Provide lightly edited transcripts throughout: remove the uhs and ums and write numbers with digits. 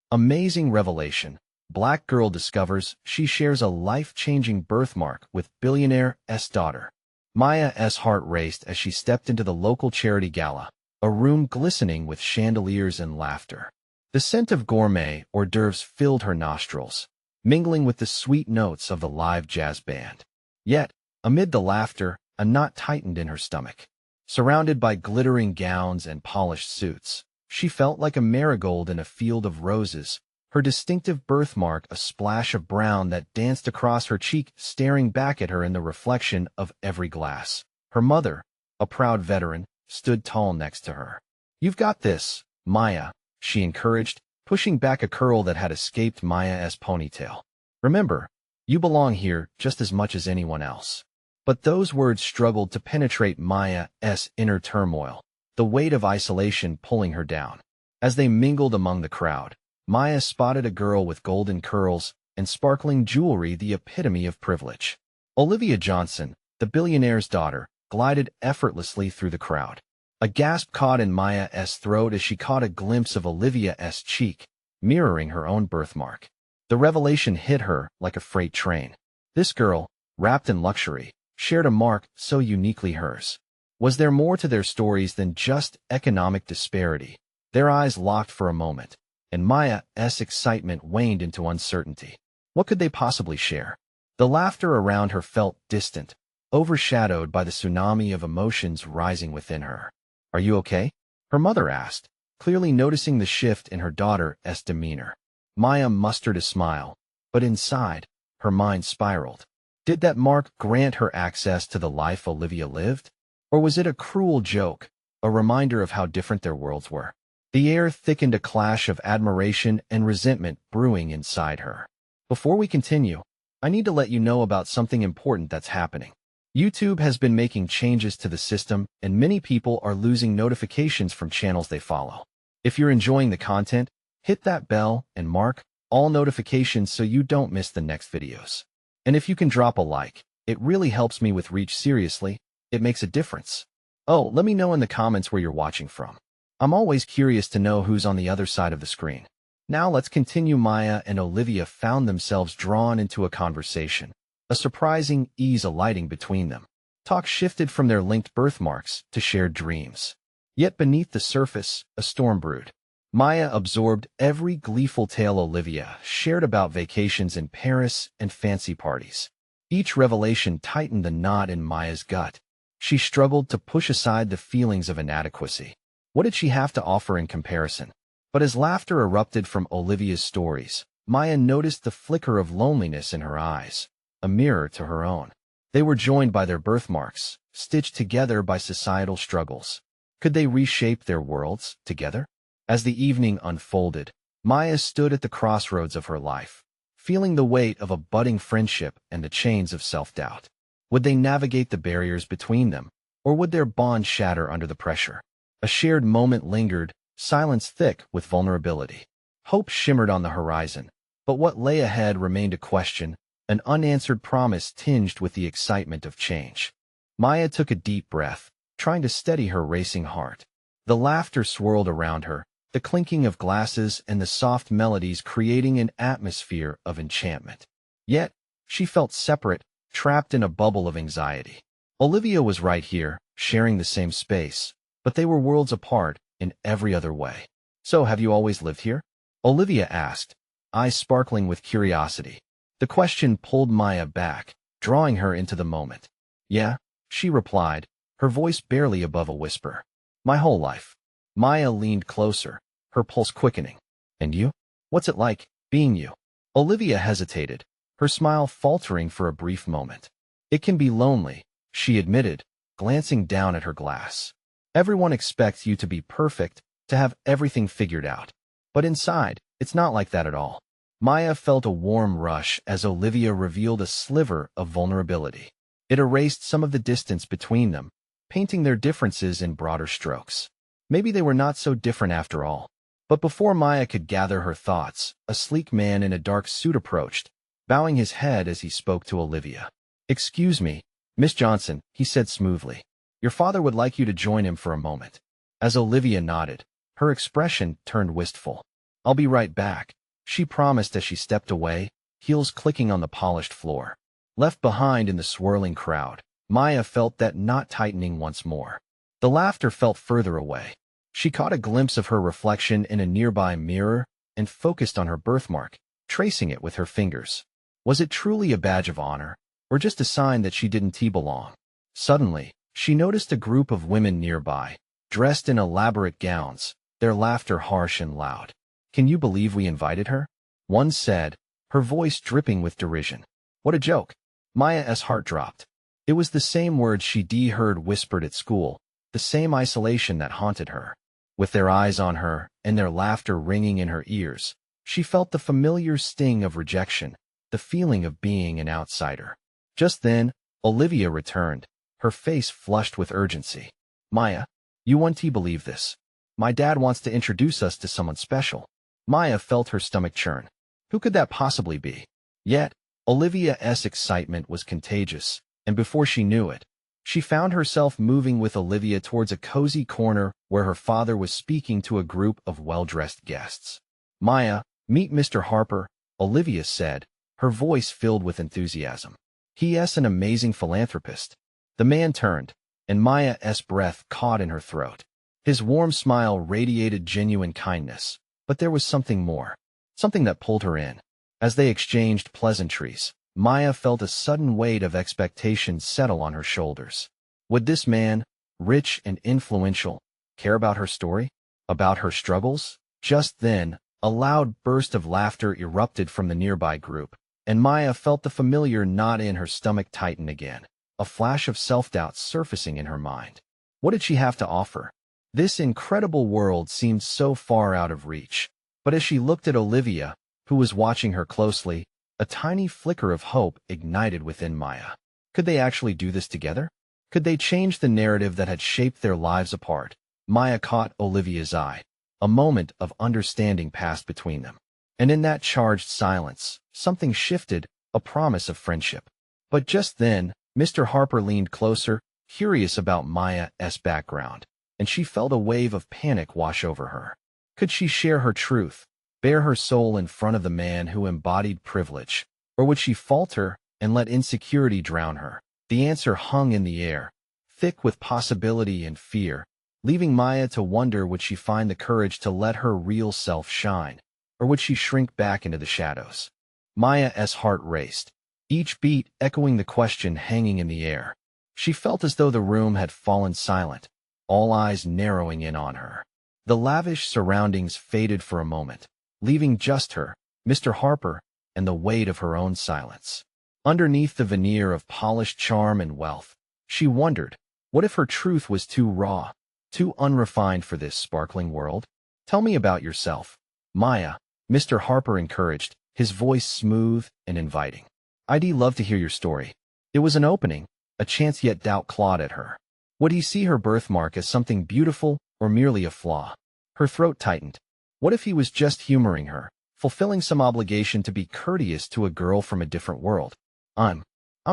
Amazing revelation. Black girl discovers she shares a life-changing birthmark with billionaire's daughter. Maya's heart raced as she stepped into the local charity gala, a room glistening with chandeliers and laughter. The scent of gourmet hors d'oeuvres filled her nostrils, mingling with the sweet notes of the live jazz band. Yet, amid the laughter, a knot tightened in her stomach. Surrounded by glittering gowns and polished suits, she felt like a marigold in a field of roses, her distinctive birthmark a splash of brown that danced across her cheek, staring back at her in the reflection of every glass. Her mother, a proud veteran, stood tall next to her. "You've got this, Maya," she encouraged, pushing back a curl that had escaped Maya's ponytail. "Remember, you belong here just as much as anyone else." But those words struggled to penetrate Maya's inner turmoil, the weight of isolation pulling her down. As they mingled among the crowd, Maya spotted a girl with golden curls and sparkling jewelry, the epitome of privilege. Olivia Johnson, the billionaire's daughter, glided effortlessly through the crowd. A gasp caught in Maya's throat as she caught a glimpse of Olivia's cheek, mirroring her own birthmark. The revelation hit her like a freight train. This girl, wrapped in luxury, shared a mark so uniquely hers. Was there more to their stories than just economic disparity? Their eyes locked for a moment, and Maya's excitement waned into uncertainty. What could they possibly share? The laughter around her felt distant, overshadowed by the tsunami of emotions rising within her. "Are you okay?" her mother asked, clearly noticing the shift in her daughter's demeanor. Maya mustered a smile, but inside, her mind spiraled. Did that mark grant her access to the life Olivia lived? Or was it a cruel joke, a reminder of how different their worlds were? The air thickened, a clash of admiration and resentment brewing inside her. Before we continue, I need to let you know about something important that's happening. YouTube has been making changes to the system, and many people are losing notifications from channels they follow. If you're enjoying the content, hit that bell and mark all notifications so you don't miss the next videos. And if you can drop a like, it really helps me with reach. Seriously, it makes a difference. Oh, let me know in the comments where you're watching from. I'm always curious to know who's on the other side of the screen. Now let's continue. Maya and Olivia found themselves drawn into a conversation, a surprising ease alighting between them. Talk shifted from their linked birthmarks to shared dreams. Yet beneath the surface, a storm brewed. Maya absorbed every gleeful tale Olivia shared about vacations in Paris and fancy parties. Each revelation tightened the knot in Maya's gut. She struggled to push aside the feelings of inadequacy. What did she have to offer in comparison? But as laughter erupted from Olivia's stories, Maya noticed the flicker of loneliness in her eyes, a mirror to her own. They were joined by their birthmarks, stitched together by societal struggles. Could they reshape their worlds together? As the evening unfolded, Maya stood at the crossroads of her life, feeling the weight of a budding friendship and the chains of self-doubt. Would they navigate the barriers between them, or would their bond shatter under the pressure? A shared moment lingered, silence thick with vulnerability. Hope shimmered on the horizon, but what lay ahead remained a question, an unanswered promise tinged with the excitement of change. Maya took a deep breath, trying to steady her racing heart. The laughter swirled around her, the clinking of glasses and the soft melodies creating an atmosphere of enchantment. Yet, she felt separate, trapped in a bubble of anxiety. Olivia was right here, sharing the same space, but they were worlds apart in every other way. "So have you always lived here?" Olivia asked, eyes sparkling with curiosity. The question pulled Maya back, drawing her into the moment. "Yeah," she replied, her voice barely above a whisper. "My whole life." Maya leaned closer, her pulse quickening. "And you? What's it like, being you?" Olivia hesitated, her smile faltering for a brief moment. "It can be lonely," she admitted, glancing down at her glass. "Everyone expects you to be perfect, to have everything figured out. But inside, it's not like that at all." Maya felt a warm rush as Olivia revealed a sliver of vulnerability. It erased some of the distance between them, painting their differences in broader strokes. Maybe they were not so different after all. But before Maya could gather her thoughts, a sleek man in a dark suit approached, bowing his head as he spoke to Olivia. "Excuse me, Miss Johnson," he said smoothly. "Your father would like you to join him for a moment." As Olivia nodded, her expression turned wistful. I'll be right back, she promised as she stepped away, heels clicking on the polished floor. Left behind in the swirling crowd, Maya felt that knot tightening once more. The laughter felt further away. She caught a glimpse of her reflection in a nearby mirror and focused on her birthmark, tracing it with her fingers. Was it truly a badge of honor, or just a sign that she didn't belong? Suddenly, she noticed a group of women nearby, dressed in elaborate gowns, their laughter harsh and loud. "Can you believe we invited her?" one said, her voice dripping with derision. "What a joke." Maya's heart dropped. It was the same words she'd heard whispered at school, the same isolation that haunted her. With their eyes on her and their laughter ringing in her ears, she felt the familiar sting of rejection, the feeling of being an outsider. Just then, Olivia returned, her face flushed with urgency. "Maya, you won't believe this. My dad wants to introduce us to someone special." Maya felt her stomach churn. Who could that possibly be? Yet, Olivia's excitement was contagious, and before she knew it, she found herself moving with Olivia towards a cozy corner where her father was speaking to a group of well-dressed guests. "Maya, meet Mr. Harper," Olivia said, her voice filled with enthusiasm. "He's an amazing philanthropist." The man turned, and Maya's breath caught in her throat. His warm smile radiated genuine kindness, but there was something more, something that pulled her in. As they exchanged pleasantries, Maya felt a sudden weight of expectation settle on her shoulders. Would this man, rich and influential, care about her story? About her struggles? Just then, a loud burst of laughter erupted from the nearby group, and Maya felt the familiar knot in her stomach tighten again, a flash of self-doubt surfacing in her mind. What did she have to offer? This incredible world seemed so far out of reach, but as she looked at Olivia, who was watching her closely, a tiny flicker of hope ignited within Maya. Could they actually do this together? Could they change the narrative that had shaped their lives apart? Maya caught Olivia's eye. A moment of understanding passed between them. And in that charged silence, something shifted, a promise of friendship. But just then, Mr. Harper leaned closer, curious about Maya's background, and she felt a wave of panic wash over her. Could she share her truth, bare her soul in front of the man who embodied privilege, or would she falter and let insecurity drown her? The answer hung in the air, thick with possibility and fear, leaving Maya to wonder would she find the courage to let her real self shine, or would she shrink back into the shadows? Maya's heart raced, each beat echoing the question hanging in the air. She felt as though the room had fallen silent, all eyes narrowing in on her. The lavish surroundings faded for a moment, leaving just her, Mr. Harper, and the weight of her own silence. Underneath the veneer of polished charm and wealth, she wondered, what if her truth was too raw, too unrefined for this sparkling world? "Tell me about yourself, Maya," Mr. Harper encouraged, his voice smooth and inviting. "I'd love to hear your story." It was an opening, a chance, yet doubt clawed at her. Would he see her birthmark as something beautiful or merely a flaw? Her throat tightened. What if he was just humoring her, fulfilling some obligation to be courteous to a girl from a different world? I'm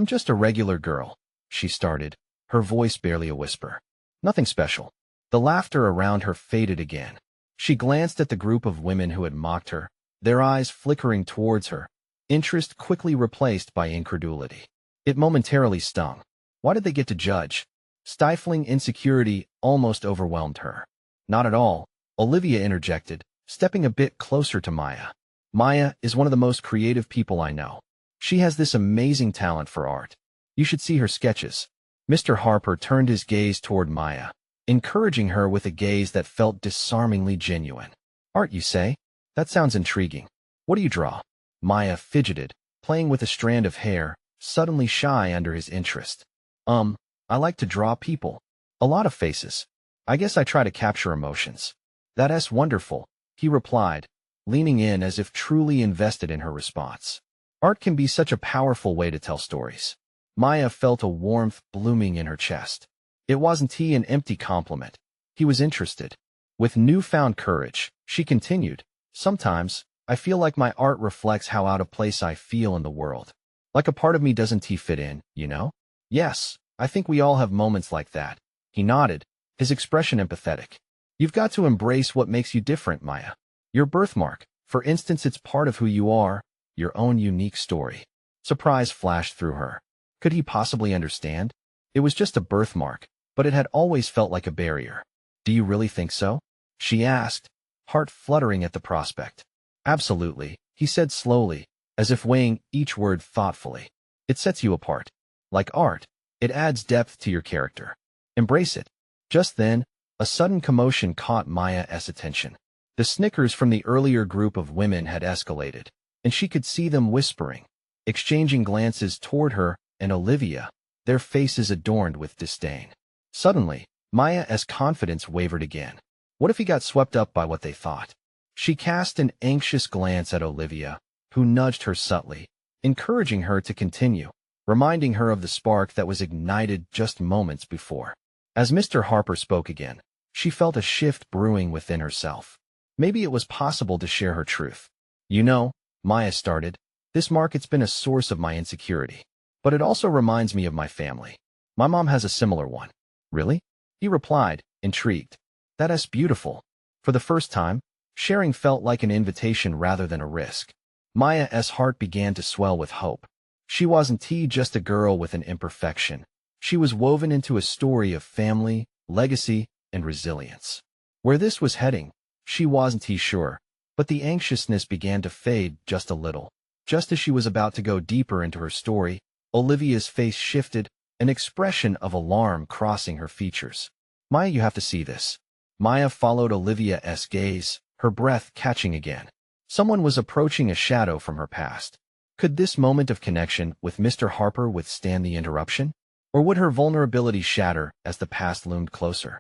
just a regular girl," she started, her voice barely a whisper. "Nothing special." The laughter around her faded again. She glanced at the group of women who had mocked her, their eyes flickering towards her, interest quickly replaced by incredulity. It momentarily stung. Why did they get to judge? Stifling insecurity almost overwhelmed her. "Not at all," Olivia interjected, stepping a bit closer to Maya. "Maya is one of the most creative people I know. She has this amazing talent for art. You should see her sketches." Mr. Harper turned his gaze toward Maya, encouraging her with a gaze that felt disarmingly genuine. "Art, you say? That sounds intriguing. What do you draw?" Maya fidgeted, playing with a strand of hair, suddenly shy under his interest. I like to draw people. A lot of faces. I guess I try to capture emotions." "That's wonderful," he replied, leaning in as if truly invested in her response. Art can be such a powerful way to tell stories. Maya felt a warmth blooming in her chest. It wasn't an empty compliment. He was interested. With newfound courage, she continued, "Sometimes, I feel like my art reflects how out of place I feel in the world. Like a part of me doesn't fit in, you know?" "Yes, I think we all have moments like that." He nodded, his expression empathetic. "You've got to embrace what makes you different, Maya. Your birthmark. For instance, it's part of who you are, your own unique story. Surprise flashed through her. Could he possibly understand? It was just a birthmark, but it had always felt like a barrier. Do you really think so? She asked, heart fluttering at the prospect. Absolutely, he said slowly, as if weighing each word thoughtfully. It sets you apart. Like art, it adds depth to your character. Embrace it. Just then, a sudden commotion caught Maya's attention. The snickers from the earlier group of women had escalated, and she could see them whispering, exchanging glances toward her and Olivia, their faces adorned with disdain. Suddenly, Maya's confidence wavered again. What if he got swept up by what they thought? She cast an anxious glance at Olivia, who nudged her subtly, encouraging her to continue, reminding her of the spark that was ignited just moments before. As Mr. Harper spoke again, she felt a shift brewing within herself. Maybe it was possible to share her truth. You know, Maya started, this market's been a source of my insecurity. But it also reminds me of my family. My mom has a similar one. Really? He replied, intrigued. That's beautiful. For the first time, sharing felt like an invitation rather than a risk. Maya's heart began to swell with hope. She wasn't just a girl with an imperfection. She was woven into a story of family, legacy, and resilience. Where this was heading, she wasn't sure, but the anxiousness began to fade just a little. Just as she was about to go deeper into her story, Olivia's face shifted, an expression of alarm crossing her features. Maya, you have to see this. Maya followed Olivia's gaze, her breath catching again. Someone was approaching a shadow from her past. Could this moment of connection with Mr. Harper withstand the interruption? Or would her vulnerability shatter as the past loomed closer?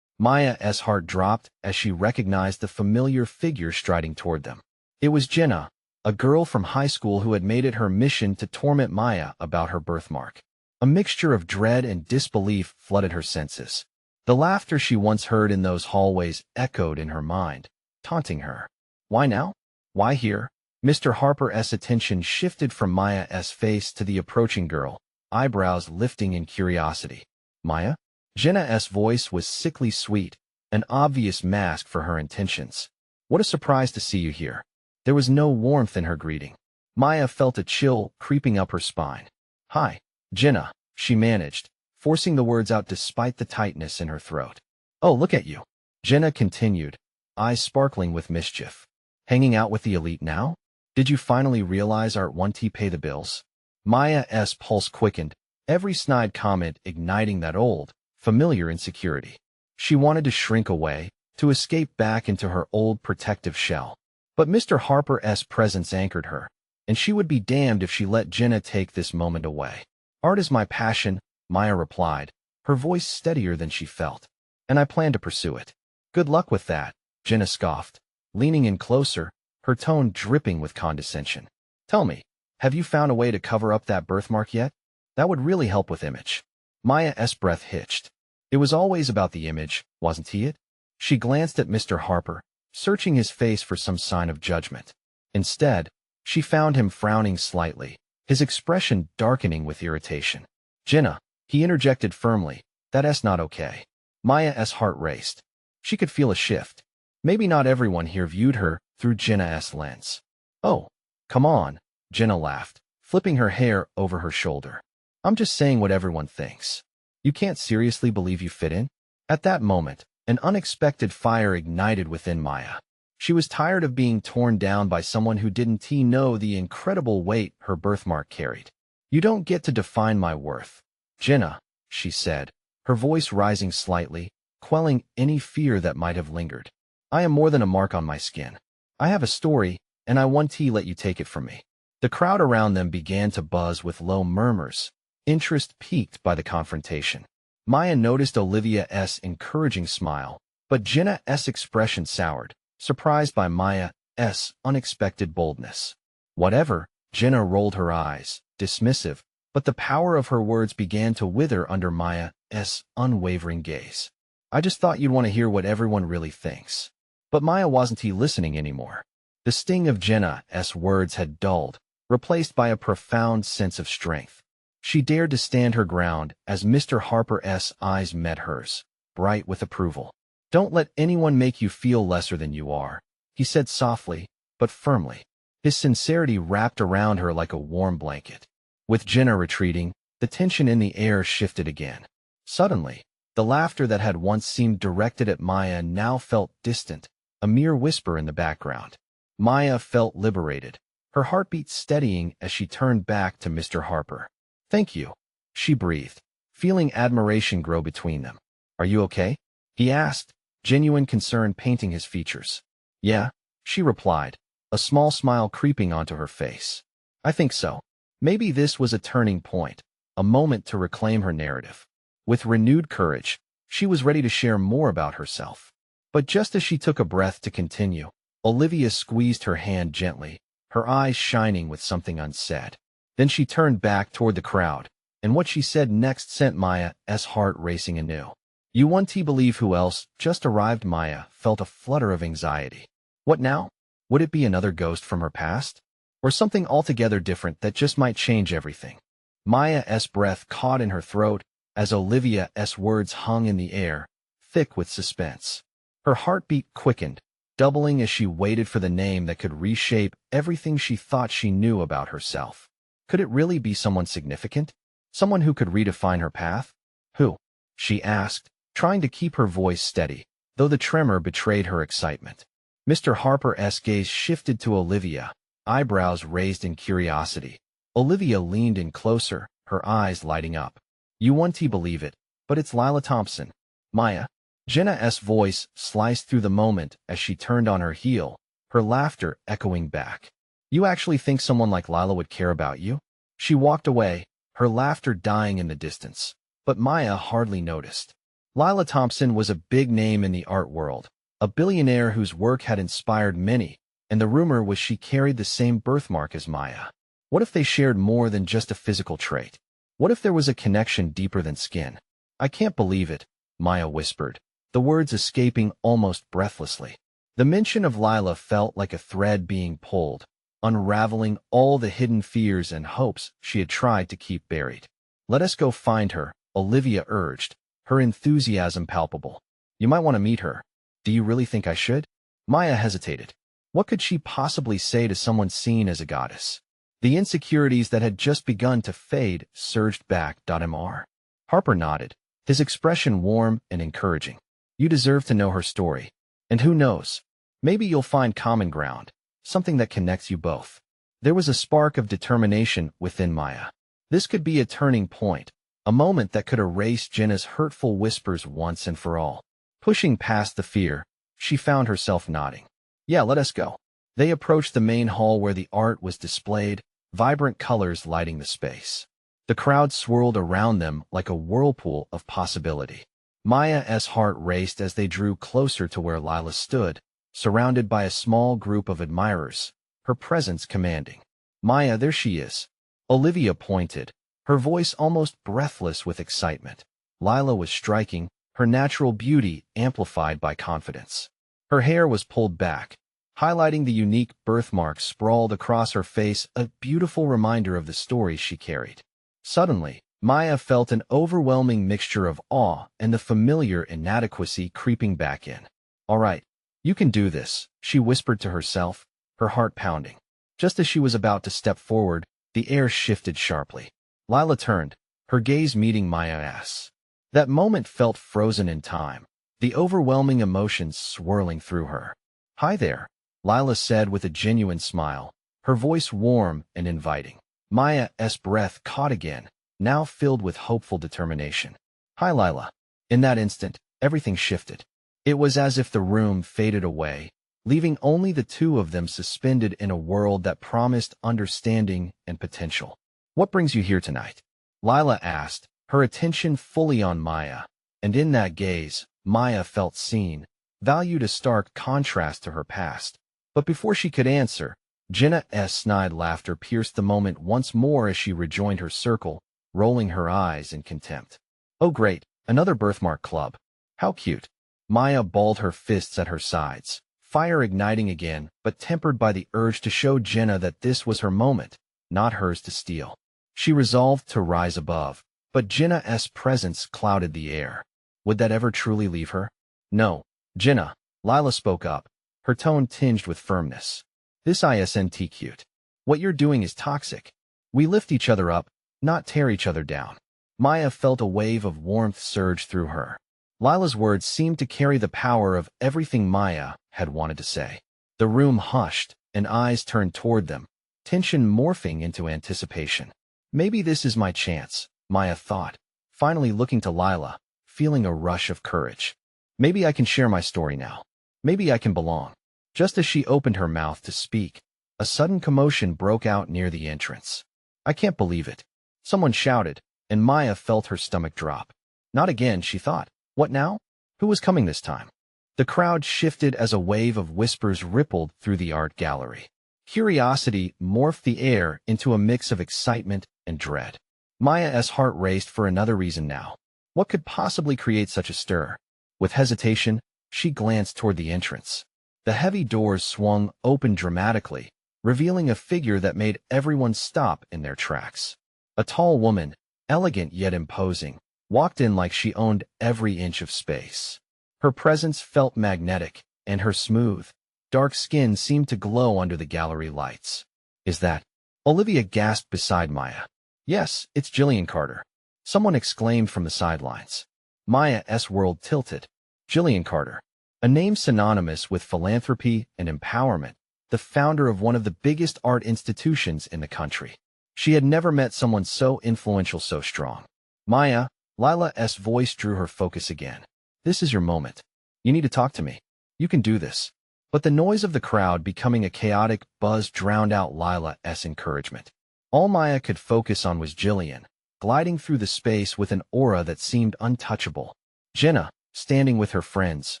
Maya's heart dropped as she recognized the familiar figure striding toward them. It was Jenna, a girl from high school who had made it her mission to torment Maya about her birthmark. A mixture of dread and disbelief flooded her senses. The laughter she once heard in those hallways echoed in her mind, taunting her. Why now? Why here? Mr. Harper's attention shifted from Maya's face to the approaching girl, eyebrows lifting in curiosity. Maya? Jenna's voice was sickly sweet, an obvious mask for her intentions. What a surprise to see you here. There was no warmth in her greeting. Maya felt a chill creeping up her spine. Hi, Jenna, she managed, forcing the words out despite the tightness in her throat. Oh, look at you. Jenna continued, eyes sparkling with mischief. Hanging out with the elite now? Did you finally realize Art won't pay the bills? Maya's pulse quickened, every snide comment igniting that old, familiar insecurity. She wanted to shrink away, to escape back into her old protective shell. But Mr. Harper's presence anchored her, and she would be damned if she let Jenna take this moment away. Art is my passion, Maya replied, her voice steadier than she felt. And I plan to pursue it. Good luck with that, Jenna scoffed, leaning in closer, her tone dripping with condescension. Tell me, have you found a way to cover up that birthmark yet? That would really help with image. Maya's breath hitched. It was always about the image, wasn't it? She glanced at Mr. Harper, searching his face for some sign of judgment. Instead, she found him frowning slightly, his expression darkening with irritation. Jenna, he interjected firmly, that's not okay. Maya's heart raced. She could feel a shift. Maybe not everyone here viewed her through Jenna's lens. Oh, come on, Jenna laughed, flipping her hair over her shoulder. I'm just saying what everyone thinks. You can't seriously believe you fit in? At that moment, an unexpected fire ignited within Maya. She was tired of being torn down by someone who didn't know the incredible weight her birthmark carried. You don't get to define my worth. Jenna, she said, her voice rising slightly, quelling any fear that might have lingered. I am more than a mark on my skin. I have a story, and I want to let you take it from me. The crowd around them began to buzz with low murmurs, interest piqued by the confrontation. Maya noticed Olivia's encouraging smile, but Jenna's expression soured, surprised by Maya's unexpected boldness. Whatever, Jenna rolled her eyes, dismissive, but the power of her words began to wither under Maya's unwavering gaze. I just thought you'd want to hear what everyone really thinks. But Maya wasn't listening anymore. The sting of Jenna's words had dulled, replaced by a profound sense of strength. She dared to stand her ground as Mr. Harper's eyes met hers, bright with approval. Don't let anyone make you feel lesser than you are, he said softly, but firmly. His sincerity wrapped around her like a warm blanket. With Jenna retreating, the tension in the air shifted again. Suddenly, the laughter that had once seemed directed at Maya now felt distant, a mere whisper in the background. Maya felt liberated, her heartbeat steadying as she turned back to Mr. Harper. "Thank you," she breathed, feeling admiration grow between them. "Are you okay?" he asked, genuine concern painting his features. "Yeah," she replied, a small smile creeping onto her face. "I think so." Maybe this was a turning point, a moment to reclaim her narrative. With renewed courage, she was ready to share more about herself. But just as she took a breath to continue, Olivia squeezed her hand gently, her eyes shining with something unsaid. Then she turned back toward the crowd, and what she said next sent Maya's heart racing anew. "You won't believe who else just arrived." Maya felt a flutter of anxiety. What now? Would it be another ghost from her past? Or something altogether different that just might change everything? Maya's breath caught in her throat as Olivia's words hung in the air, thick with suspense. Her heartbeat quickened, doubling as she waited for the name that could reshape everything she thought she knew about herself. Could it really be someone significant? Someone who could redefine her path? Who? She asked, trying to keep her voice steady, though the tremor betrayed her excitement. Mr. Harper's gaze shifted to Olivia, eyebrows raised in curiosity. Olivia leaned in closer, her eyes lighting up. "You won't believe it, but it's Lila Thompson." "Maya?" Jenna's voice sliced through the moment as she turned on her heel, her laughter echoing back. "You actually think someone like Lila would care about you?" She walked away, her laughter dying in the distance. But Maya hardly noticed. Lila Thompson was a big name in the art world, a billionaire whose work had inspired many, and the rumor was she carried the same birthmark as Maya. What if they shared more than just a physical trait? What if there was a connection deeper than skin? "I can't believe it," Maya whispered, the words escaping almost breathlessly. The mention of Lila felt like a thread being pulled, unraveling all the hidden fears and hopes she had tried to keep buried. "Let us go find her," Olivia urged, her enthusiasm palpable. "You might want to meet her." "Do you really think I should?" Maya hesitated. What could she possibly say to someone seen as a goddess? The insecurities that had just begun to fade surged back. Mr. Harper nodded, his expression warm and encouraging. "You deserve to know her story. And who knows? Maybe you'll find common ground, something that connects you both." There was a spark of determination within Maya. This could be a turning point, a moment that could erase Jenna's hurtful whispers once and for all. Pushing past the fear, she found herself nodding. "Yeah, let us go." They approached the main hall where the art was displayed, vibrant colors lighting the space. The crowd swirled around them like a whirlpool of possibility. Maya's heart raced as they drew closer to where Lila stood, surrounded by a small group of admirers, her presence commanding. "Maya, there she is." Olivia pointed, her voice almost breathless with excitement. Lila was striking, her natural beauty amplified by confidence. Her hair was pulled back, highlighting the unique birthmark sprawled across her face, a beautiful reminder of the stories she carried. Suddenly, Maya felt an overwhelming mixture of awe and the familiar inadequacy creeping back in. "All right, you can do this," she whispered to herself, her heart pounding. Just as she was about to step forward, the air shifted sharply. Lila turned, her gaze meeting Maya's. That moment felt frozen in time, the overwhelming emotions swirling through her. "Hi there," Lila said with a genuine smile, her voice warm and inviting. Maya's breath caught again, now filled with hopeful determination. "Hi, Lila." In that instant, everything shifted. It was as if the room faded away, leaving only the two of them suspended in a world that promised understanding and potential. "What brings you here tonight?" Lila asked, her attention fully on Maya, and in that gaze, Maya felt seen, valued a stark contrast to her past. But before she could answer, Jenna's snide laughter pierced the moment once more as she rejoined her circle, rolling her eyes in contempt. "Oh great, another birthmark club. How cute." Maya balled her fists at her sides, fire igniting again, but tempered by the urge to show Jenna that this was her moment, not hers to steal. She resolved to rise above, but Jenna's presence clouded the air. Would that ever truly leave her? "No, Jenna," Lila spoke up, her tone tinged with firmness. This isn't cute. What you're doing is toxic. We lift each other up, not tear each other down. Maya felt a wave of warmth surge through her. Lila's words seemed to carry the power of everything Maya had wanted to say. The room hushed, and eyes turned toward them, tension morphing into anticipation. Maybe this is my chance, Maya thought, finally looking to Lila, feeling a rush of courage. Maybe I can share my story now. Maybe I can belong. Just as she opened her mouth to speak, a sudden commotion broke out near the entrance. I can't believe it. Someone shouted, and Maya felt her stomach drop. Not again, she thought. What now? Who was coming this time? The crowd shifted as a wave of whispers rippled through the art gallery. Curiosity morphed the air into a mix of excitement and dread. Maya's heart raced for another reason now. What could possibly create such a stir? With hesitation, she glanced toward the entrance. The heavy doors swung open dramatically, revealing a figure that made everyone stop in their tracks. A tall woman, elegant yet imposing, walked in like she owned every inch of space. Her presence felt magnetic, and her smooth, dark skin seemed to glow under the gallery lights. Is that? Olivia gasped beside Maya. Yes, it's Jillian Carter. Someone exclaimed from the sidelines. Maya's world tilted. Jillian Carter, a name synonymous with philanthropy and empowerment, the founder of one of the biggest art institutions in the country. She had never met someone so influential, so strong. Maya, Lila's voice drew her focus again. This is your moment. You need to talk to me. You can do this. But the noise of the crowd becoming a chaotic buzz drowned out Lila's encouragement. All Maya could focus on was Jillian, gliding through the space with an aura that seemed untouchable. Jenna, standing with her friends,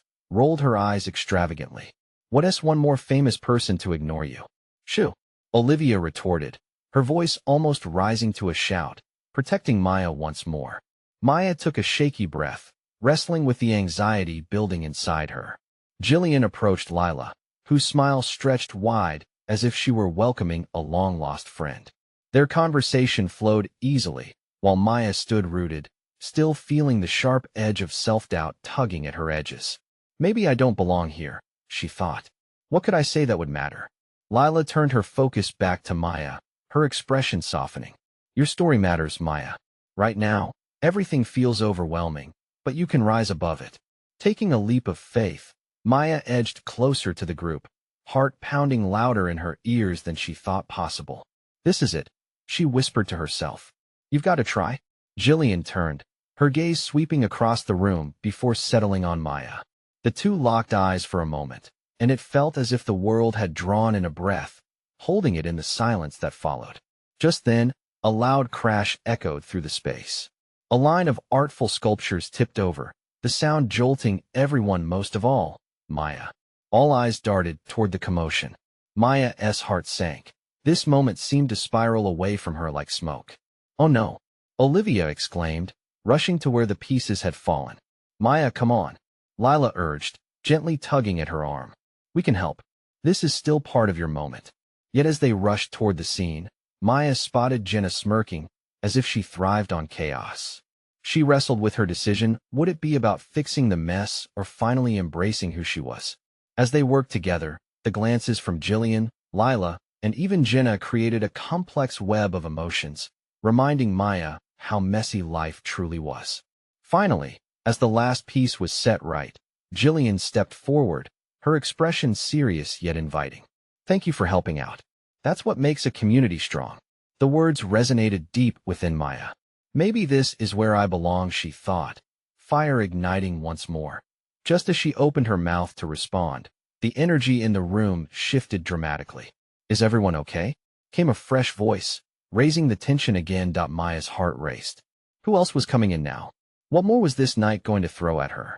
rolled her eyes extravagantly. What's one more famous person to ignore you? Shoo! Olivia retorted, her voice almost rising to a shout, protecting Maya once more. Maya took a shaky breath, wrestling with the anxiety building inside her. Jillian approached Lila, whose smile stretched wide as if she were welcoming a long-lost friend. Their conversation flowed easily, while Maya stood rooted, still feeling the sharp edge of self-doubt tugging at her edges. Maybe I don't belong here, she thought. What could I say that would matter? Lila turned her focus back to Maya, her expression softening. Your story matters, Maya. Right now, everything feels overwhelming, but you can rise above it. Taking a leap of faith, Maya edged closer to the group, heart pounding louder in her ears than she thought possible. This is it, she whispered to herself. You've got to try. Jillian turned, her gaze sweeping across the room before settling on Maya. The two locked eyes for a moment, and it felt as if the world had drawn in a breath, holding it in the silence that followed. Just then, a loud crash echoed through the space. A line of artful sculptures tipped over, the sound jolting everyone, most of all, Maya. All eyes darted toward the commotion. Maya's heart sank. This moment seemed to spiral away from her like smoke. Oh no! Olivia exclaimed, rushing to where the pieces had fallen. Maya, come on, Lila urged, gently tugging at her arm. We can help. This is still part of your moment. Yet as they rushed toward the scene, Maya spotted Jenna smirking, as if she thrived on chaos. She wrestled with her decision. Would it be about fixing the mess or finally embracing who she was? As they worked together, the glances from Jillian, Lila, and even Jenna created a complex web of emotions, reminding Maya how messy life truly was. Finally, as the last piece was set right, Jillian stepped forward, her expression serious yet inviting. Thank you for helping out. That's what makes a community strong. The words resonated deep within Maya. Maybe this is where I belong, she thought, fire igniting once more. Just as she opened her mouth to respond, the energy in the room shifted dramatically. Is everyone okay? Came a fresh voice, raising the tension again. Maya's heart raced. Who else was coming in now? What more was this night going to throw at her?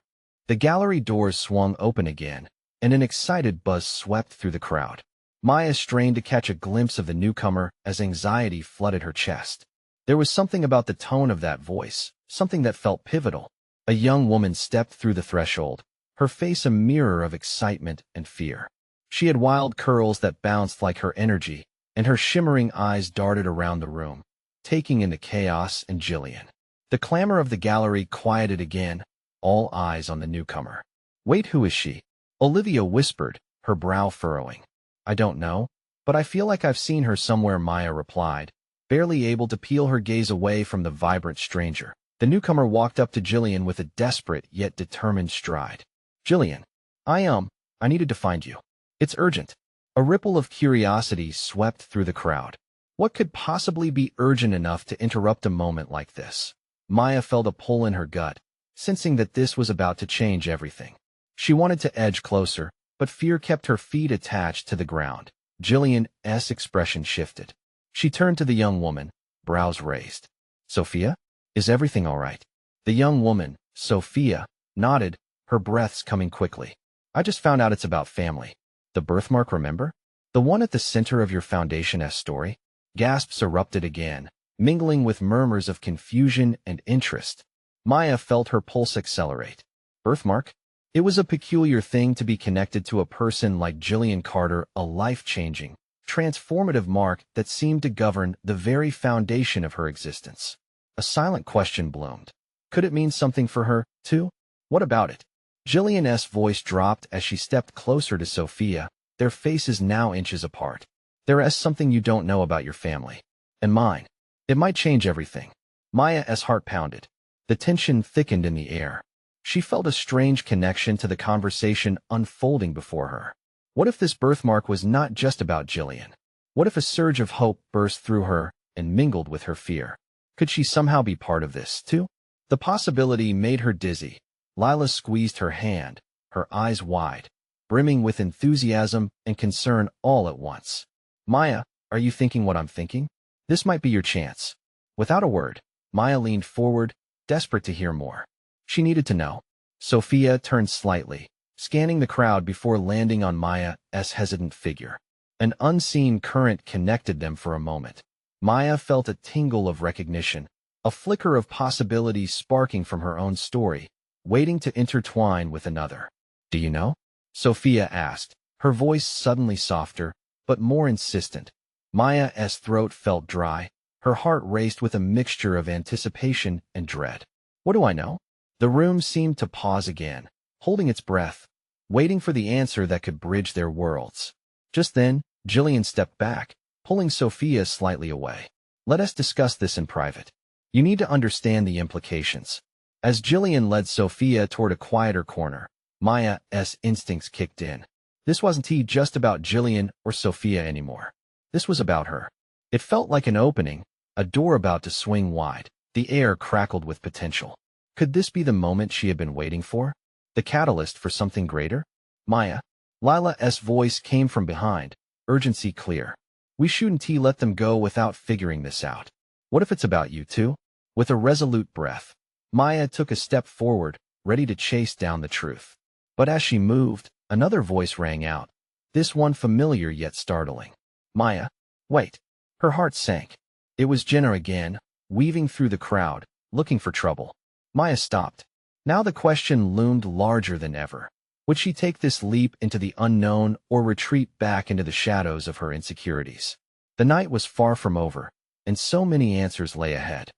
The gallery doors swung open again, and an excited buzz swept through the crowd. Maya strained to catch a glimpse of the newcomer as anxiety flooded her chest. There was something about the tone of that voice, something that felt pivotal. A young woman stepped through the threshold, her face a mirror of excitement and fear. She had wild curls that bounced like her energy, and her shimmering eyes darted around the room, taking in the chaos and Jillian. The clamor of the gallery quieted again, all eyes on the newcomer. Wait, who is she? Olivia whispered, her brow furrowing. I don't know, but I feel like I've seen her somewhere, Maya replied, barely able to peel her gaze away from the vibrant stranger. The newcomer walked up to Jillian with a desperate yet determined stride. Jillian, I needed to find you. It's urgent. A ripple of curiosity swept through the crowd. What could possibly be urgent enough to interrupt a moment like this? Maya felt a pull in her gut, sensing that this was about to change everything. She wanted to edge closer, but fear kept her feet attached to the ground. Jillian's expression shifted. She turned to the young woman, brows raised. Sophia? Is everything all right? The young woman, Sophia, nodded, her breaths coming quickly. I just found out it's about family. The birthmark, remember? The one at the center of your foundation's story? Gasps erupted again, mingling with murmurs of confusion and interest. Maya felt her pulse accelerate. Birthmark? It was a peculiar thing to be connected to a person like Jillian Carter, a life-changing, transformative mark that seemed to govern the very foundation of her existence. A silent question bloomed. Could it mean something for her, too? What about it? Jillian's voice dropped as she stepped closer to Sophia, their faces now inches apart. There is something you don't know about your family. And mine. It might change everything. Maya's heart pounded. The tension thickened in the air. She felt a strange connection to the conversation unfolding before her. What if this birthmark was not just about Jillian? What if a surge of hope burst through her and mingled with her fear? Could she somehow be part of this, too? The possibility made her dizzy. Lila squeezed her hand, her eyes wide, brimming with enthusiasm and concern all at once. Maya, are you thinking what I'm thinking? This might be your chance. Without a word, Maya leaned forward, desperate to hear more. She needed to know. Sophia turned slightly, scanning the crowd before landing on Maya's hesitant figure. An unseen current connected them for a moment. Maya felt a tingle of recognition, a flicker of possibilities sparking from her own story, waiting to intertwine with another. Do you know? Sophia asked, her voice suddenly softer, but more insistent. Maya's throat felt dry, her heart raced with a mixture of anticipation and dread. What do I know? The room seemed to pause again, holding its breath, waiting for the answer that could bridge their worlds. Just then, Jillian stepped back, pulling Sophia slightly away. Let us discuss this in private. You need to understand the implications. As Jillian led Sophia toward a quieter corner, Maya's instincts kicked in. This wasn't just about Jillian or Sophia anymore. This was about her. It felt like an opening, a door about to swing wide. The air crackled with potential. Could this be the moment she had been waiting for? The catalyst for something greater? Maya. Lila's voice came from behind, urgency clear. We shouldn't let them go without figuring this out. What if it's about you too? With a resolute breath, Maya took a step forward, ready to chase down the truth. But as she moved, another voice rang out, this one familiar yet startling. Maya, wait. Her heart sank. It was Jenna again, weaving through the crowd, looking for trouble. Maya stopped. Now the question loomed larger than ever. Would she take this leap into the unknown or retreat back into the shadows of her insecurities? The night was far from over, and so many answers lay ahead.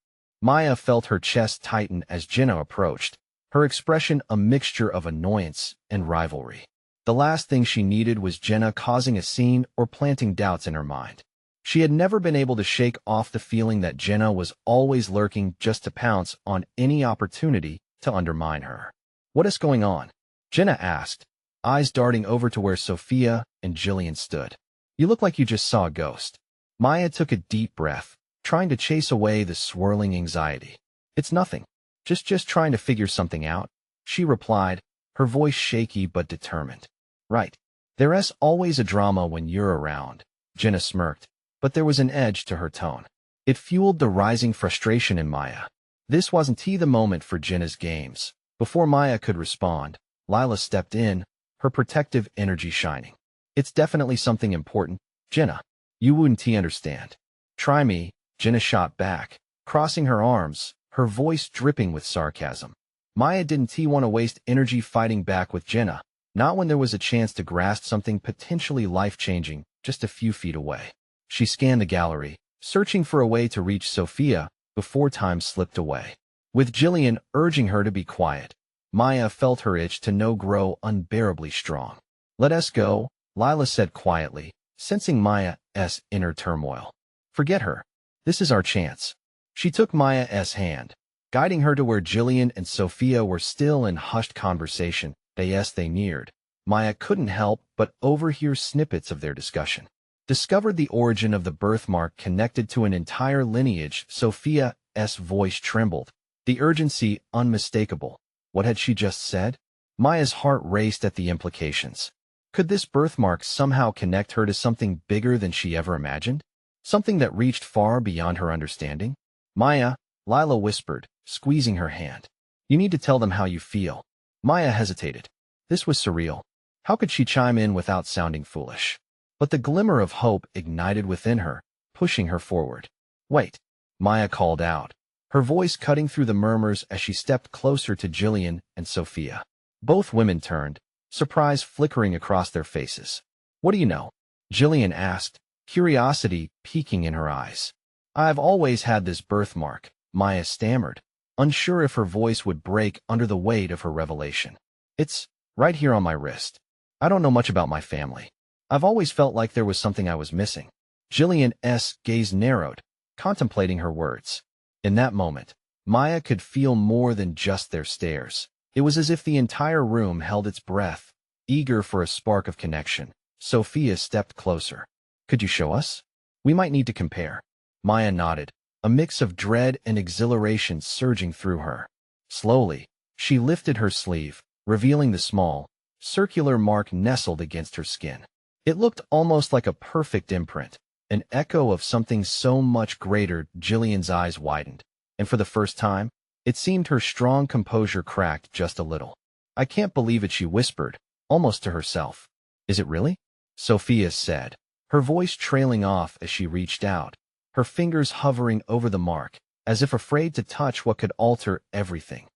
Maya felt her chest tighten as Jenna approached, her expression a mixture of annoyance and rivalry. The last thing she needed was Jenna causing a scene or planting doubts in her mind. She had never been able to shake off the feeling that Jenna was always lurking just to pounce on any opportunity to undermine her. What is going on? Jenna asked, eyes darting over to where Sophia and Jillian stood. You look like you just saw a ghost. Maya took a deep breath, trying to chase away the swirling anxiety. It's nothing. Just trying to figure something out, she replied, her voice shaky but determined. Right. There's always a drama when you're around, Jenna smirked, but there was an edge to her tone. It fueled the rising frustration in Maya. This wasn't the moment for Jenna's games. Before Maya could respond, Lila stepped in, her protective energy shining. It's definitely something important, Jenna. You wouldn't understand. Try me, Jenna shot back, crossing her arms, her voice dripping with sarcasm. Maya didn't want to waste energy fighting back with Jenna, not when there was a chance to grasp something potentially life-changing just a few feet away. She scanned the gallery, searching for a way to reach Sophia before time slipped away. With Jillian urging her to be quiet, Maya felt her itch to know grow unbearably strong. Let us go, Lila said quietly, sensing Maya's inner turmoil. Forget her. This is our chance. She took Maya's hand, guiding her to where Jillian and Sophia were still in hushed conversation. They neared. Maya couldn't help but overhear snippets of their discussion. Discovered the origin of the birthmark connected to an entire lineage. Sophia's voice trembled, the urgency unmistakable. What had she just said? Maya's heart raced at the implications. Could this birthmark somehow connect her to something bigger than she ever imagined? Something that reached far beyond her understanding? Maya, Lila whispered, squeezing her hand. You need to tell them how you feel. Maya hesitated. This was surreal. How could she chime in without sounding foolish? But the glimmer of hope ignited within her, pushing her forward. Wait, Maya called out, her voice cutting through the murmurs as she stepped closer to Jillian and Sophia. Both women turned, surprise flickering across their faces. What do you know? Jillian asked, curiosity peeking in her eyes. I've always had this birthmark, Maya stammered, unsure if her voice would break under the weight of her revelation. It's right here on my wrist. I don't know much about my family. I've always felt like there was something I was missing. Jillian's gaze narrowed, contemplating her words. In that moment, Maya could feel more than just their stares. It was as if the entire room held its breath, eager for a spark of connection. Sophia stepped closer. Could you show us? We might need to compare. Maya nodded, a mix of dread and exhilaration surging through her. Slowly, she lifted her sleeve, revealing the small, circular mark nestled against her skin. It looked almost like a perfect imprint, an echo of something so much greater. Jillian's eyes widened, and for the first time, it seemed her strong composure cracked just a little. I can't believe it, she whispered, almost to herself. Is it really? Sophia said, her voice trailing off as she reached out, her fingers hovering over the mark, as if afraid to touch what could alter everything.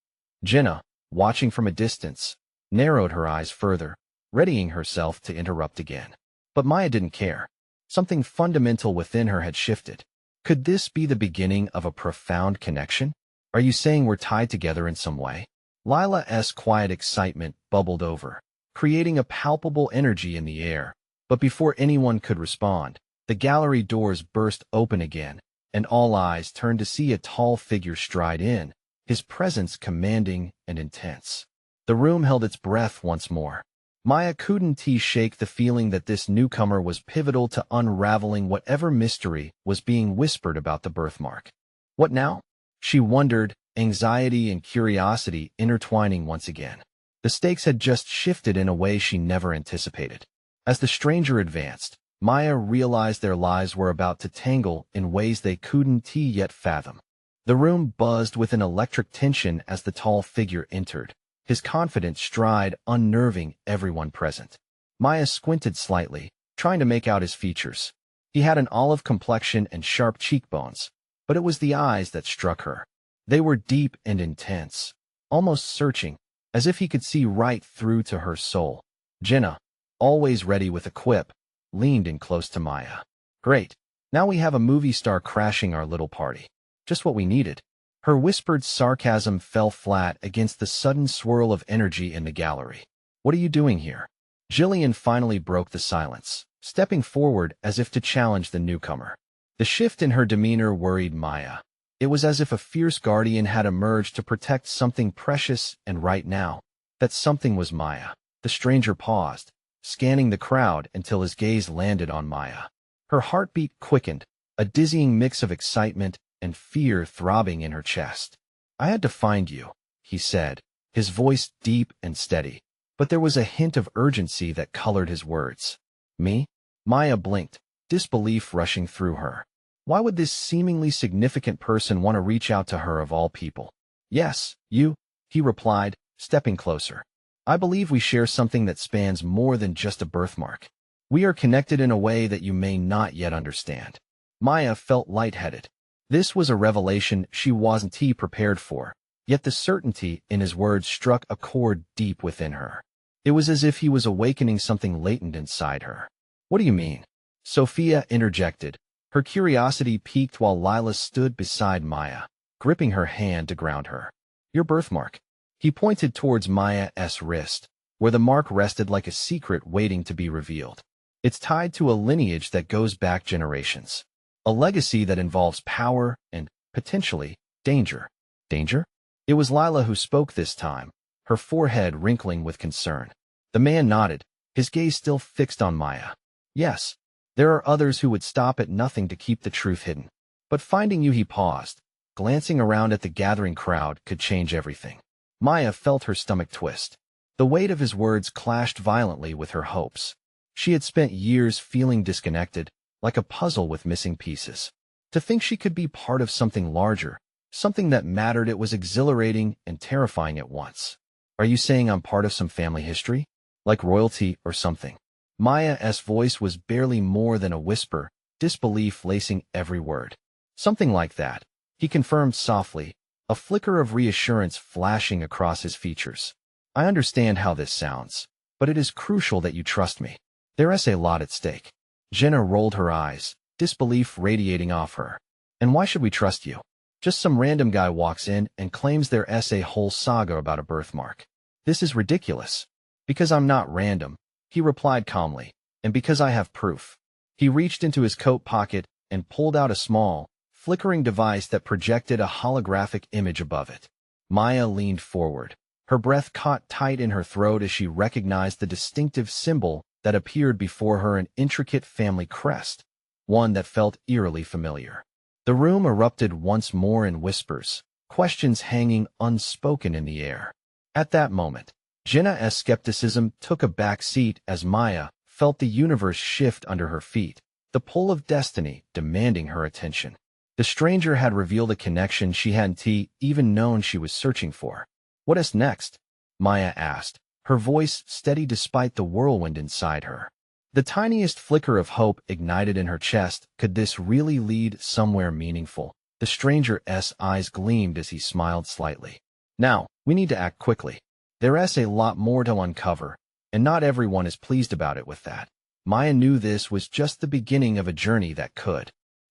Jenna, watching from a distance, narrowed her eyes further, readying herself to interrupt again. But Maya didn't care. Something fundamental within her had shifted. Could this be the beginning of a profound connection? Are you saying we're tied together in some way? Lila's quiet excitement bubbled over, creating a palpable energy in the air. But before anyone could respond, the gallery doors burst open again, and all eyes turned to see a tall figure stride in, his presence commanding and intense. The room held its breath once more. Maya couldn't shake the feeling that this newcomer was pivotal to unraveling whatever mystery was being whispered about the birthmark. What now? She wondered, anxiety and curiosity intertwining once again. The stakes had just shifted in a way she never anticipated. As the stranger advanced, Maya realized their lives were about to tangle in ways they couldn't yet fathom. The room buzzed with an electric tension as the tall figure entered, his confident stride unnerving everyone present. Maya squinted slightly, trying to make out his features. He had an olive complexion and sharp cheekbones, but it was the eyes that struck her. They were deep and intense, almost searching, as if he could see right through to her soul. Jenna, always ready with a quip, leaned in close to Maya. Great, now we have a movie star crashing our little party. Just what we needed. Her whispered sarcasm fell flat against the sudden swirl of energy in the gallery. What are you doing here? Jillian finally broke the silence, stepping forward as if to challenge the newcomer. The shift in her demeanor worried Maya. It was as if a fierce guardian had emerged to protect something precious, and right now, that something was Maya. The stranger paused, scanning the crowd until his gaze landed on Maya. Her heartbeat quickened, a dizzying mix of excitement and fear throbbing in her chest. I had to find you, he said, his voice deep and steady, but there was a hint of urgency that colored his words. Me? Maya blinked, disbelief rushing through her. Why would this seemingly significant person want to reach out to her of all people? Yes, you, he replied, stepping closer. I believe we share something that spans more than just a birthmark. We are connected in a way that you may not yet understand. Maya felt lightheaded. This was a revelation she wasn't prepared for, yet the certainty in his words struck a chord deep within her. It was as if he was awakening something latent inside her. What do you mean? Sophia interjected. Her curiosity piqued while Lila stood beside Maya, gripping her hand to ground her. Your birthmark. He pointed towards Maya's wrist, where the mark rested like a secret waiting to be revealed. It's tied to a lineage that goes back generations. A legacy that involves power and, potentially, danger. Danger? It was Lila who spoke this time, her forehead wrinkling with concern. The man nodded, his gaze still fixed on Maya. Yes, there are others who would stop at nothing to keep the truth hidden. But finding you, he paused. Glancing around at the gathering crowd could change everything. Maya felt her stomach twist. The weight of his words clashed violently with her hopes. She had spent years feeling disconnected, like a puzzle with missing pieces. To think she could be part of something larger, something that mattered, it was exhilarating and terrifying at once. Are you saying I'm part of some family history? Like royalty or something? Maya's voice was barely more than a whisper, disbelief lacing every word. Something like that, he confirmed softly, a flicker of reassurance flashing across his features. I understand how this sounds, but it is crucial that you trust me. There is a lot at stake. Jenna rolled her eyes, disbelief radiating off her. And why should we trust you? Just some random guy walks in and claims there is a whole saga about a birthmark. This is ridiculous. Because I'm not random, he replied calmly, and because I have proof. He reached into his coat pocket and pulled out a small, flickering device that projected a holographic image above it. Maya leaned forward. Her breath caught tight in her throat as she recognized the distinctive symbol that appeared before her, an intricate family crest, one that felt eerily familiar. The room erupted once more in whispers, questions hanging unspoken in the air. At that moment, Jenna's skepticism took a back seat as Maya felt the universe shift under her feet, the pull of destiny demanding her attention. The stranger had revealed a connection she hadn't even known she was searching for. What is next? Maya asked, her voice steady despite the whirlwind inside her. The tiniest flicker of hope ignited in her chest. Could this really lead somewhere meaningful? The stranger's eyes gleamed as he smiled slightly. Now, we need to act quickly. There is a lot more to uncover, and not everyone is pleased about it with that. Maya knew this was just the beginning of a journey that could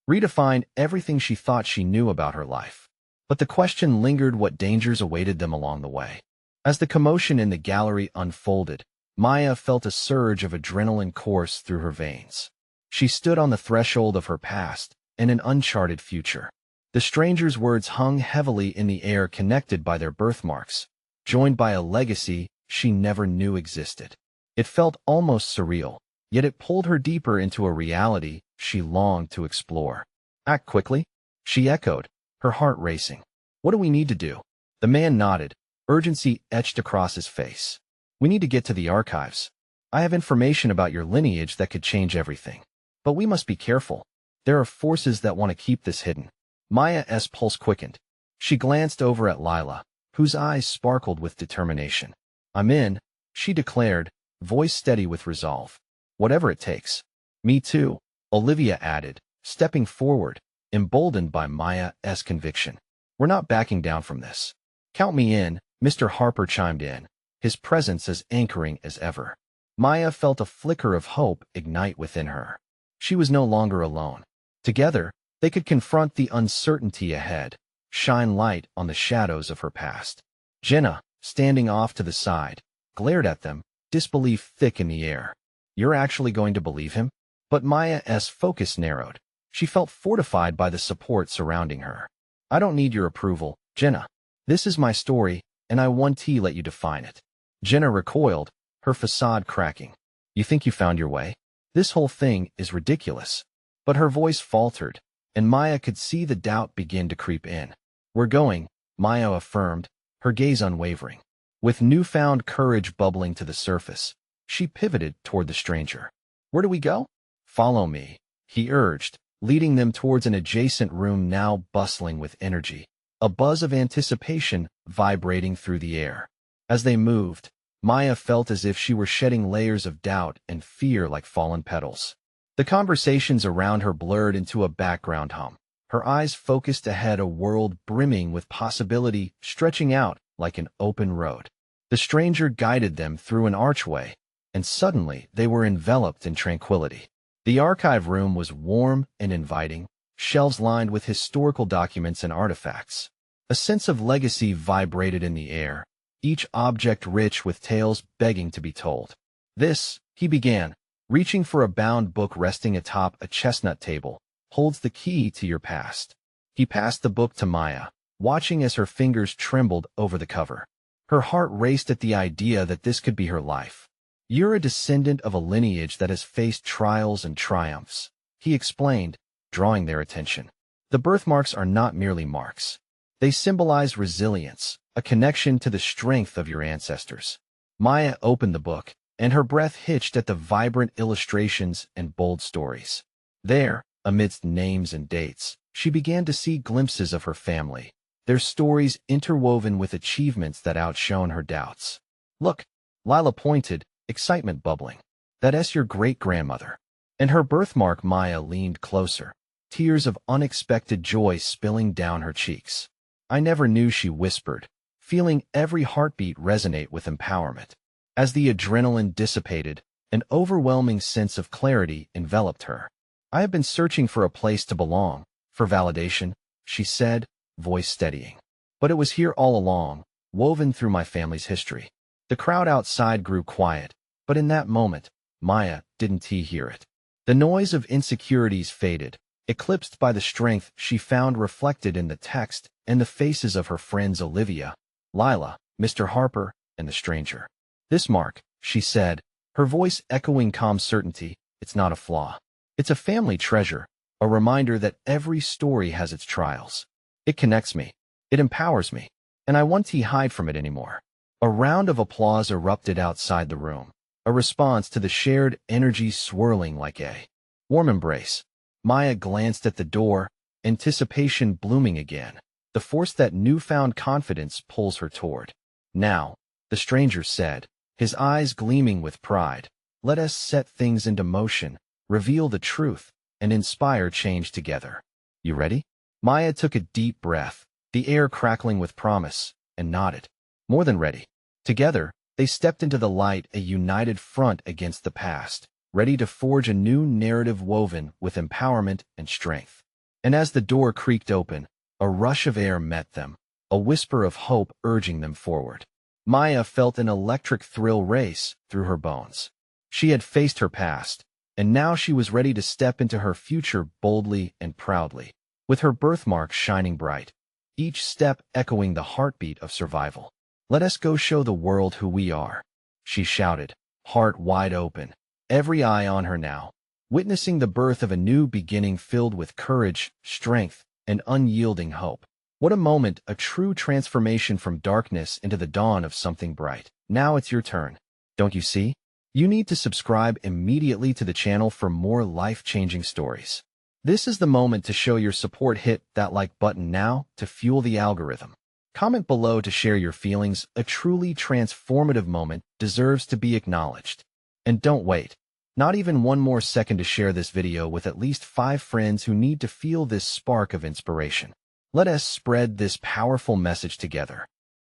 redefine everything she thought she knew about her life. But the question lingered: what dangers awaited them along the way? As the commotion in the gallery unfolded, Maya felt a surge of adrenaline course through her veins. She stood on the threshold of her past and an uncharted future. The stranger's words hung heavily in the air, connected by their birthmarks, joined by a legacy she never knew existed. It felt almost surreal, yet it pulled her deeper into a reality she longed to explore. Act quickly? She echoed, her heart racing. What do we need to do? The man nodded, urgency etched across his face. We need to get to the archives. I have information about your lineage that could change everything. But we must be careful. There are forces that want to keep this hidden. Maya's pulse quickened. She glanced over at Lila, whose eyes sparkled with determination. I'm in, she declared, voice steady with resolve. Whatever it takes. Me too, Olivia added, stepping forward, emboldened by Maya's conviction. We're not backing down from this. Count me in, Mr. Harper chimed in, his presence as anchoring as ever. Maya felt a flicker of hope ignite within her. She was no longer alone. Together, they could confront the uncertainty ahead, shine light on the shadows of her past. Jenna, standing off to the side, glared at them, disbelief thick in the air. You're actually going to believe him? But Maya's focus narrowed. She felt fortified by the support surrounding her. I don't need your approval, Jenna. This is my story, and I want to let you define it. Jenna recoiled, her facade cracking. You think you found your way? This whole thing is ridiculous. But her voice faltered, and Maya could see the doubt begin to creep in. We're going, Maya affirmed, her gaze unwavering. With newfound courage bubbling to the surface, she pivoted toward the stranger. Where do we go? Follow me, he urged, leading them towards an adjacent room now bustling with energy, a buzz of anticipation vibrating through the air. As they moved, Maya felt as if she were shedding layers of doubt and fear like fallen petals. The conversations around her blurred into a background hum, her eyes focused ahead, a world brimming with possibility stretching out like an open road. The stranger guided them through an archway, and suddenly they were enveloped in tranquility. The archive room was warm and inviting, shelves lined with historical documents and artifacts. A sense of legacy vibrated in the air, each object rich with tales begging to be told. This, he began, reaching for a bound book resting atop a chestnut table, holds the key to your past. He passed the book to Maya, watching as her fingers trembled over the cover. Her heart raced at the idea that this could be her life. You're a descendant of a lineage that has faced trials and triumphs, he explained, drawing their attention. The birthmarks are not merely marks. They symbolize resilience, a connection to the strength of your ancestors. Maya opened the book, and her breath hitched at the vibrant illustrations and bold stories. There, amidst names and dates, she began to see glimpses of her family, their stories interwoven with achievements that outshone her doubts. Look, Lila pointed, excitement bubbling. That's your great-grandmother. And her birthmark. Maya leaned closer, tears of unexpected joy spilling down her cheeks. I never knew, she whispered, feeling every heartbeat resonate with empowerment. As the adrenaline dissipated, an overwhelming sense of clarity enveloped her. I have been searching for a place to belong, for validation, she said, voice steadying. But it was here all along, woven through my family's history. The crowd outside grew quiet, but in that moment, Maya didn't hear it. The noise of insecurities faded, eclipsed by the strength she found reflected in the text and the faces of her friends Olivia, Lila, Mr. Harper, and the stranger. This mark, she said, her voice echoing calm certainty, it's not a flaw. It's a family treasure, a reminder that every story has its trials. It connects me. It empowers me. And I won't hide from it anymore. A round of applause erupted outside the room, a response to the shared energy swirling like a warm embrace. Maya glanced at the door, anticipation blooming again, the force that newfound confidence pulls her toward. Now, the stranger said, his eyes gleaming with pride, let us set things into motion, reveal the truth, and inspire change together. You ready? Maya took a deep breath, the air crackling with promise, and nodded. More than ready. Together, they stepped into the light, a united front against the past, ready to forge a new narrative woven with empowerment and strength. And as the door creaked open, a rush of air met them, a whisper of hope urging them forward. Maya felt an electric thrill race through her bones. She had faced her past, and now she was ready to step into her future boldly and proudly, with her birthmark shining bright, each step echoing the heartbeat of survival. Let us go show the world who we are, she shouted, heart wide open, every eye on her now, witnessing the birth of a new beginning filled with courage, strength, and unyielding hope. What a moment, a true transformation from darkness into the dawn of something bright. Now it's your turn. Don't you see? You need to subscribe immediately to the channel for more life-changing stories. This is the moment to show your support. Hit that like button now to fuel the algorithm. Comment below to share your feelings. A truly transformative moment deserves to be acknowledged. And don't wait. Not even one more second to share this video with at least 5 friends who need to feel this spark of inspiration. Let us spread this powerful message together.